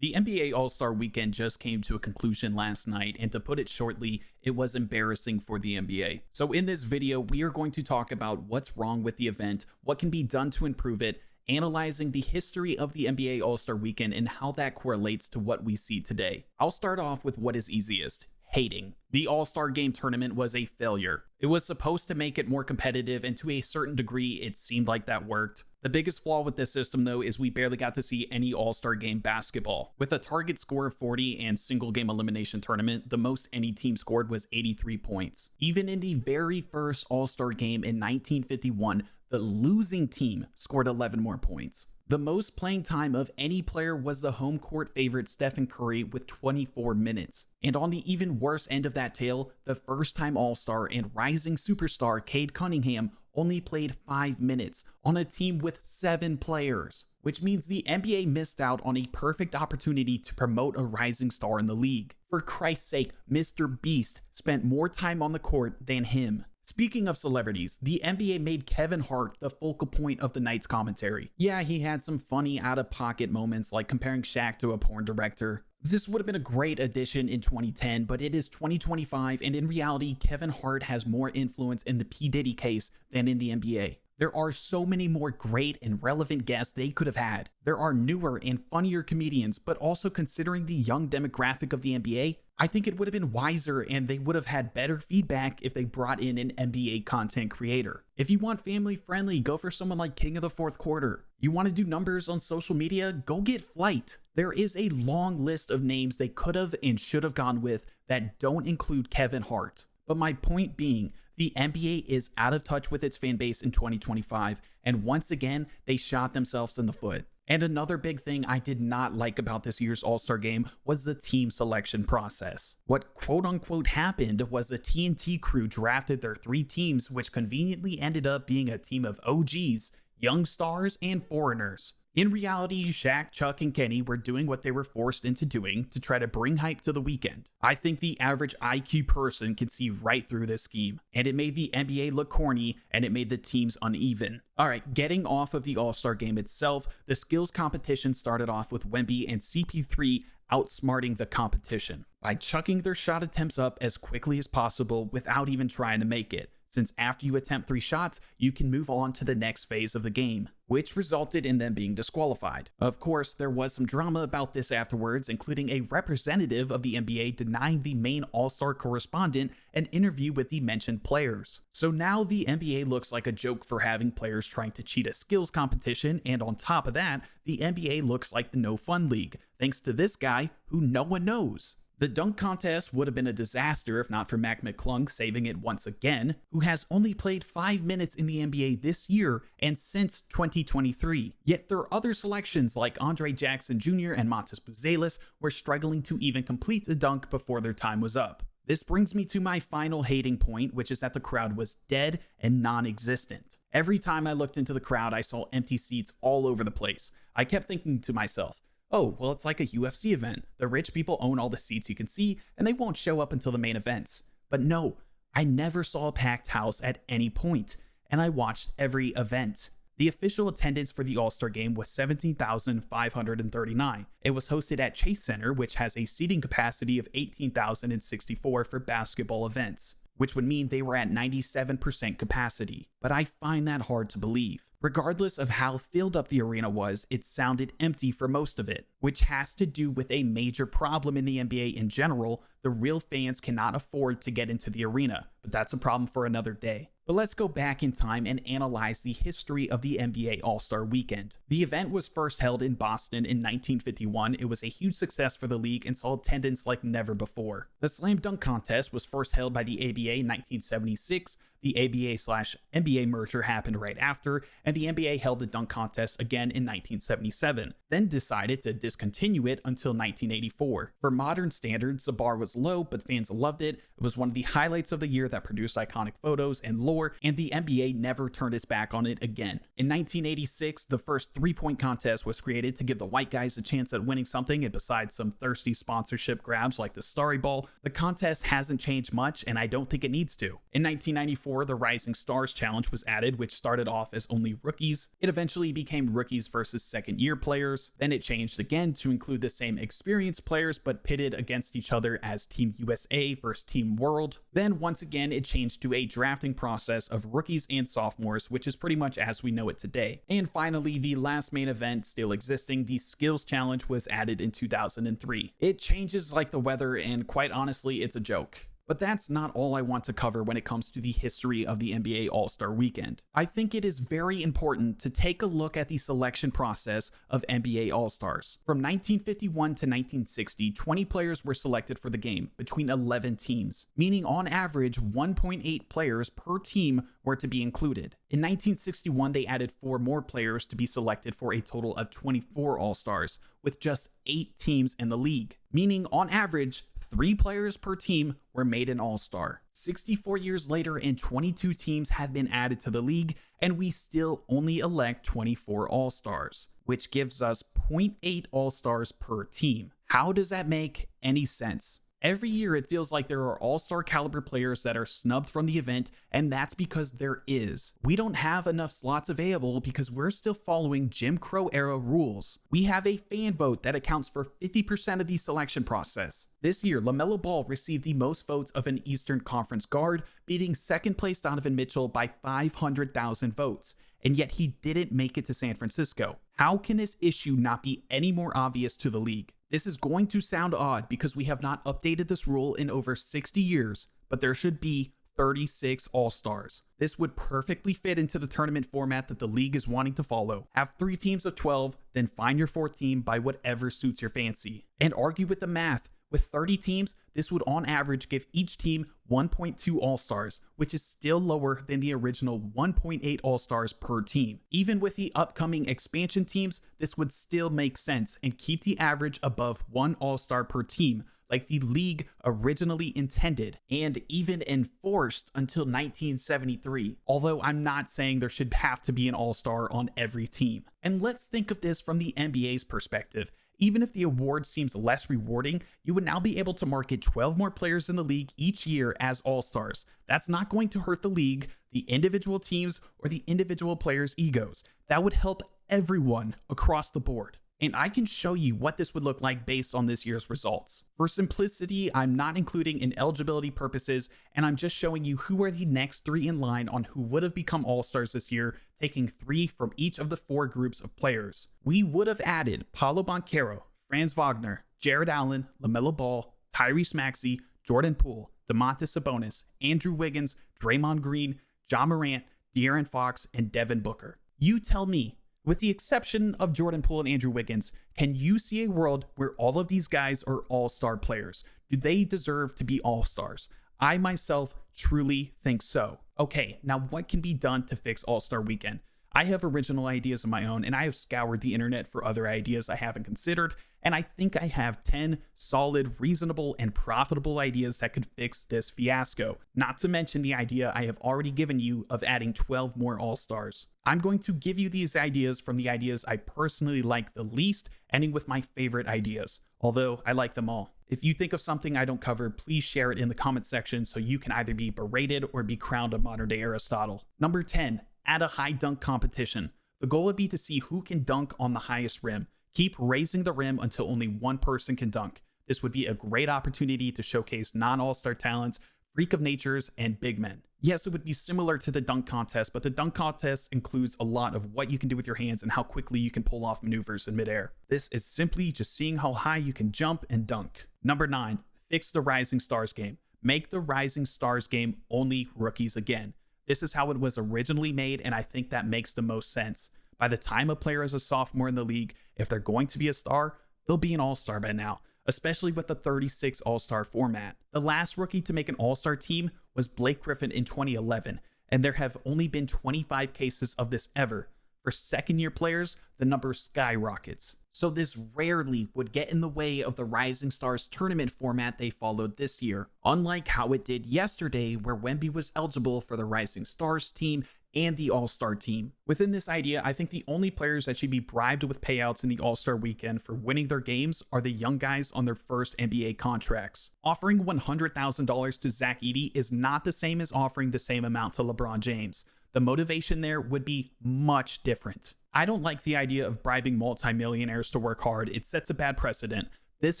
The NBA All-Star Weekend just came to a conclusion last night, and to put it shortly, it was embarrassing for the NBA. So in this video, we are going to talk about what's wrong with the event, what can be done to improve it, analyzing the history of the NBA All-Star Weekend and how that correlates to what we see today. I'll start off with what is easiest: hating. The All-Star Game tournament was a failure. It was supposed to make it more competitive, and to a certain degree, it seemed like that worked. The biggest flaw with this system, though, is we barely got to see any All-Star Game basketball. With a target score of 40 and single game elimination tournament, the most any team scored was 83 points. Even in the very first All-Star Game in 1951, the losing team scored 11 more points. The most playing time of any player was the home court favorite Stephen Curry with 24 minutes. And on the even worse end of that tale, the first-time All-Star and rising superstar Cade Cunningham only played 5 minutes on a team with 7 players, which means the NBA missed out on a perfect opportunity to promote a rising star in the league. For Christ's sake, Mr. Beast spent more time on the court than him. Speaking of celebrities, the NBA made Kevin Hart the focal point of the night's commentary. Yeah, he had some funny out-of-pocket moments like comparing Shaq to a porn director. This would have been a great addition in 2010, but it is 2025, and in reality, Kevin Hart has more influence in the P. Diddy case than in the NBA. There are so many more great and relevant guests they could have had. There are newer and funnier comedians, but also considering the young demographic of the NBA, I think it would have been wiser and they would have had better feedback if they brought in an NBA content creator. If you want family friendly, go for someone like King of the Fourth Quarter. You want to do numbers on social media? Go get Flight. There is a long list of names they could have and should have gone with that don't include Kevin Hart. But my point being, the NBA is out of touch with its fan base in 2025, and once again, they shot themselves in the foot. And another big thing I did not like about this year's All-Star Game was the team selection process. What quote-unquote happened was the TNT crew drafted their 3 teams, which conveniently ended up being a team of OGs, young stars, and foreigners. In reality, Shaq, Chuck, and Kenny were doing what they were forced into doing to try to bring hype to the weekend. I think the average IQ person can see right through this scheme, and it made the NBA look corny, and it made the teams uneven. Alright, getting off of the All-Star Game itself, the skills competition started off with Wemby and CP3 outsmarting the competition by chucking their shot attempts up as quickly as possible without even trying to make it, since after you attempt 3 shots, you can move on to the next phase of the game, which resulted in them being disqualified. Of course, there was some drama about this afterwards, including a representative of the NBA denying the main All-Star correspondent an interview with the mentioned players. So now the NBA looks like a joke for having players trying to cheat a skills competition, and on top of that, the NBA looks like the no fun league, thanks to this guy who no one knows. The dunk contest would have been a disaster if not for Mac McClung saving it once again, who has only played 5 minutes in the NBA this year and since 2023. Yet there are other selections like Andre Jackson Jr. and Montes Buzelis were struggling to even complete the dunk before their time was up. This brings me to my final hating point, which is that the crowd was dead and non-existent. Every time I looked into the crowd, I saw empty seats all over the place. I kept thinking to myself, oh, well, it's like a UFC event. The rich people own all the seats you can see, and they won't show up until the main events. But no, I never saw a packed house at any point, and I watched every event. The official attendance for the All-Star Game was 17,539. It was hosted at Chase Center, which has a seating capacity of 18,064 for basketball events, which would mean they were at 97% capacity. But I find that hard to believe. Regardless of how filled up the arena was, it sounded empty for most of it, which has to do with a major problem in the NBA in general. The real fans cannot afford to get into the arena, but that's a problem for another day. But let's go back in time and analyze the history of the NBA All-Star Weekend. The event was first held in Boston in 1951. It was a huge success for the league and saw attendance like never before. The Slam Dunk Contest was first held by the ABA in 1976. The ABA/NBA merger happened right after, and the NBA held the dunk contest again in 1977, then decided to discontinue it until 1984. For modern standards, the bar was low, but fans loved it. It was one of the highlights of the year that produced iconic photos and lore, and the NBA never turned its back on it again. In 1986, the first three-point contest was created to give the white guys a chance at winning something, and besides some thirsty sponsorship grabs like the Starry Ball, the contest hasn't changed much, and I don't think it needs to. In 1994, the Rising Stars Challenge was added, which started off as only rookies. It eventually became rookies versus second-year players. Then it changed again to include the same experienced players but pitted against each other as Team USA versus Team World. Then once again it changed to a drafting process of rookies and sophomores, which is pretty much as we know it today. And finally, the last main event still existing, the Skills Challenge, was added in 2003. It changes like the weather, and quite honestly, it's a joke. But that's not all I want to cover when it comes to the history of the NBA All-Star Weekend. I think it is very important to take a look at the selection process of NBA All-Stars. From 1951 to 1960, 20 players were selected for the game between 11 teams, meaning on average 1.8 players per team were to be included. In 1961, they added 4 more players to be selected for a total of 24 All-Stars, with just 8 teams in the league, meaning on average 3 players per team were made an All-Star. 64 years later and 22 teams have been added to the league, and we still only elect 24 All-Stars, which gives us 0.8 All-Stars per team. How does that make any sense? Every year it feels like there are all-star caliber players that are snubbed from the event, and that's because there is. We don't have enough slots available because we're still following Jim Crow era rules. We have a fan vote that accounts for 50% of the selection process. This year, LaMelo Ball received the most votes of an Eastern Conference guard, beating second place Donovan Mitchell by 500,000 votes. And yet he didn't make it to San Francisco. How can this issue not be any more obvious to the league? This is going to sound odd because we have not updated this rule in over 60 years, but there should be 36 All-Stars. This would perfectly fit into the tournament format that the league is wanting to follow. Have 3 teams of 12, then find your 4th team by whatever suits your fancy. And argue with the math. With 30 teams, this would on average give each team 1.2 All-Stars, which is still lower than the original 1.8 All-Stars per team. Even with the upcoming expansion teams, this would still make sense and keep the average above 1 All-Star per team, like the league originally intended, and even enforced until 1973. Although I'm not saying there should have to be an All-Star on every team. And let's think of this from the NBA's perspective. Even if the award seems less rewarding, you would now be able to market 12 more players in the league each year as All-Stars. That's not going to hurt the league, the individual teams, or the individual players' egos. That would help everyone across the board. And I can show you what this would look like based on this year's results. For simplicity, I'm not including in eligibility purposes, and I'm just showing you who are the next 3 in line on who would have become All-Stars this year, taking 3 from each of the 4 groups of players. We would have added Paolo Banchero, Franz Wagner, Jared Allen, LaMelo Ball, Tyrese Maxey, Jordan Poole, Domantas Sabonis, Andrew Wiggins, Draymond Green, Ja Morant, De'Aaron Fox, and Devin Booker. You tell me, with the exception of Jordan Poole and Andrew Wiggins, can you see a world where all of these guys are all-star players? Do they deserve to be all-stars? I myself truly think so. Okay, now what can be done to fix All-Star Weekend? I have original ideas of my own, and I have scoured the internet for other ideas I haven't considered, and I think I have 10 solid, reasonable, and profitable ideas that could fix this fiasco. Not to mention the idea I have already given you of adding 12 more All-Stars. I'm going to give you these ideas from the ideas I personally like the least, ending with my favorite ideas, although I like them all. If you think of something I don't cover, please share it in the comment section so you can either be berated or be crowned a modern-day Aristotle. Number 10. Add a high dunk competition. The goal would be to see who can dunk on the highest rim. Keep raising the rim until only one person can dunk. This would be a great opportunity to showcase non-all-star talents, freak of natures, and big men. Yes, it would be similar to the dunk contest, but the dunk contest includes a lot of what you can do with your hands and how quickly you can pull off maneuvers in midair. This is simply just seeing how high you can jump and dunk. Number 9, fix the Rising Stars game. Make the Rising Stars game only rookies again. This is how it was originally made, and I think that makes the most sense. By the time a player is a sophomore in the league, if they're going to be a star, they'll be an all-star by now, especially with the 36 all-star format. The last rookie to make an all-star team was Blake Griffin in 2011, and there have only been 25 cases of this ever. For second-year players, the number skyrockets. So this rarely would get in the way of the Rising Stars tournament format they followed this year. Unlike how it did yesterday, where Wemby was eligible for the Rising Stars team and the All-Star team. Within this idea, I think the only players that should be bribed with payouts in the All-Star weekend for winning their games are the young guys on their first NBA contracts. Offering $100,000 to Zach Edey is not the same as offering the same amount to LeBron James. The motivation there would be much different. I don't like the idea of bribing multimillionaires to work hard. It sets a bad precedent. This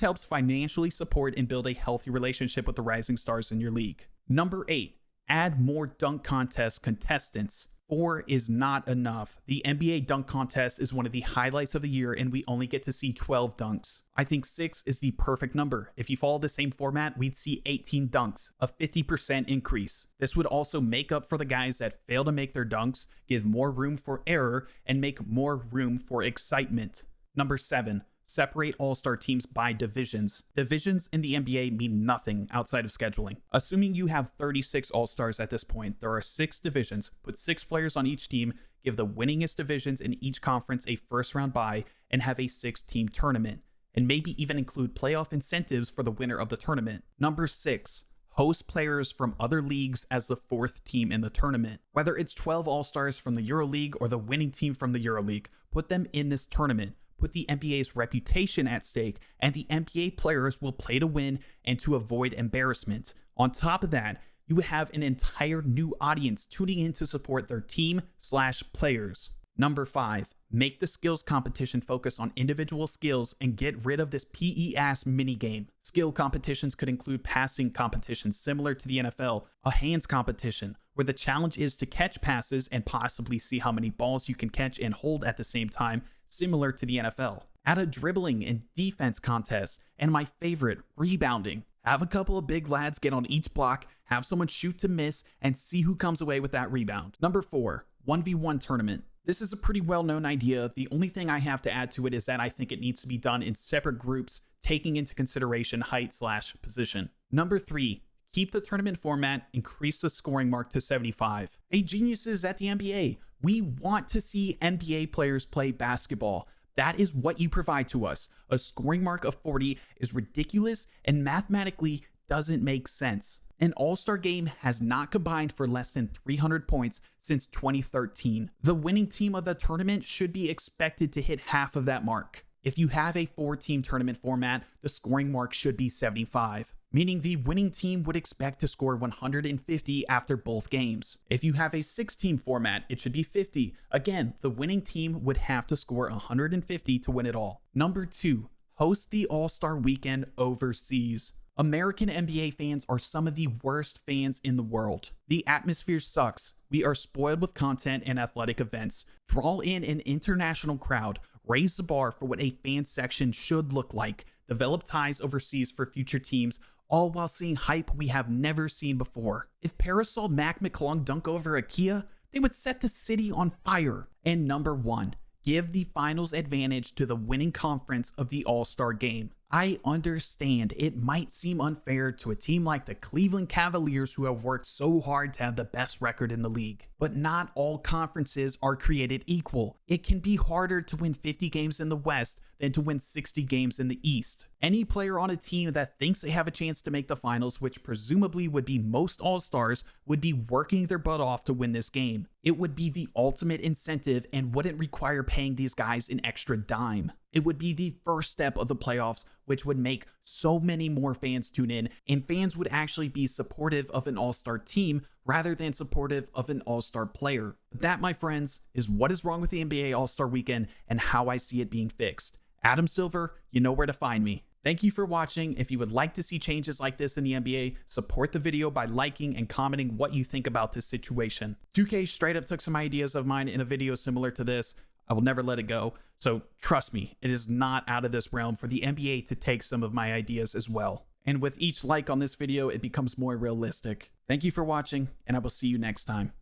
helps financially support and build a healthy relationship with the rising stars in your league. Number 8, add more dunk contest contestants. 4 is not enough. The NBA dunk contest is one of the highlights of the year, and we only get to see 12 dunks. I think 6 is the perfect number. If you follow the same format, we'd see 18 dunks, a 50% increase. This would also make up for the guys that fail to make their dunks, give more room for error, and make more room for excitement. Number 7. Separate all-star teams by divisions. Divisions in the NBA mean nothing outside of scheduling. Assuming you have 36 all-stars at this point, there are 6 divisions. Put 6 players on each team, give the winningest divisions in each conference a first-round bye, and have a 6-team tournament. And maybe even include playoff incentives for the winner of the tournament. Number 6. Host players from other leagues as the 4th team in the tournament. Whether it's 12 all-stars from the EuroLeague or the winning team from the EuroLeague, put them in this tournament. Put the NBA's reputation at stake, and the NBA players will play to win and to avoid embarrassment. On top of that, you would have an entire new audience tuning in to support their team/players. Number 5, make the skills competition focus on individual skills and get rid of this PE-ass minigame. Skill competitions could include passing competitions similar to the NFL, a hands competition, where the challenge is to catch passes and possibly see how many balls you can catch and hold at the same time, similar to the NFL. Add a dribbling and defense contest, and my favorite, rebounding. Have a couple of big lads get on each block, have someone shoot to miss, and see who comes away with that rebound. Number 4, 1v1 tournament. This is a pretty well-known idea. The only thing I have to add to it is that I think it needs to be done in separate groups, taking into consideration height/position. Number 3, keep the tournament format, increase the scoring mark to 75. Hey, geniuses at the NBA, we want to see NBA players play basketball. That is what you provide to us. A scoring mark of 40 is ridiculous and mathematically doesn't make sense. An all-star game has not combined for less than 300 points since 2013. The winning team of the tournament should be expected to hit half of that mark. If you have a 4-team tournament format, the scoring mark should be 75, meaning the winning team would expect to score 150 after both games. If you have a 6-team format, it should be 50. Again, the winning team would have to score 150 to win it all. Number 2, host the All-Star Weekend overseas. American NBA fans are some of the worst fans in the world. The atmosphere sucks. We are spoiled with content and athletic events. Draw in an international crowd. Raise the bar for what a fan section should look like. Develop ties overseas for future teams, all while seeing hype we have never seen before. If Paris saw Mac McClung dunk over IKEA, they would set the city on fire. And number 1, give the finals advantage to the winning conference of the All-Star game. I understand it might seem unfair to a team like the Cleveland Cavaliers who have worked so hard to have the best record in the league, but not all conferences are created equal. It can be harder to win 50 games in the West than to win 60 games in the East. Any player on a team that thinks they have a chance to make the finals, which presumably would be most all-stars, would be working their butt off to win this game. It would be the ultimate incentive and wouldn't require paying these guys an extra dime. It would be the first step of the playoffs, which would make so many more fans tune in, and fans would actually be supportive of an all-star team rather than supportive of an all-star player. That, my friends, is what is wrong with the NBA All-Star Weekend and how I see it being fixed. Adam Silver, you know where to find me. Thank you for watching. If you would like to see changes like this in the NBA, support the video by liking and commenting what you think about this situation. 2K straight up took some ideas of mine in a video similar to this. I will never let it go. So trust me, it is not out of this realm for the NBA to take some of my ideas as well. And with each like on this video, it becomes more realistic. Thank you for watching, and I will see you next time.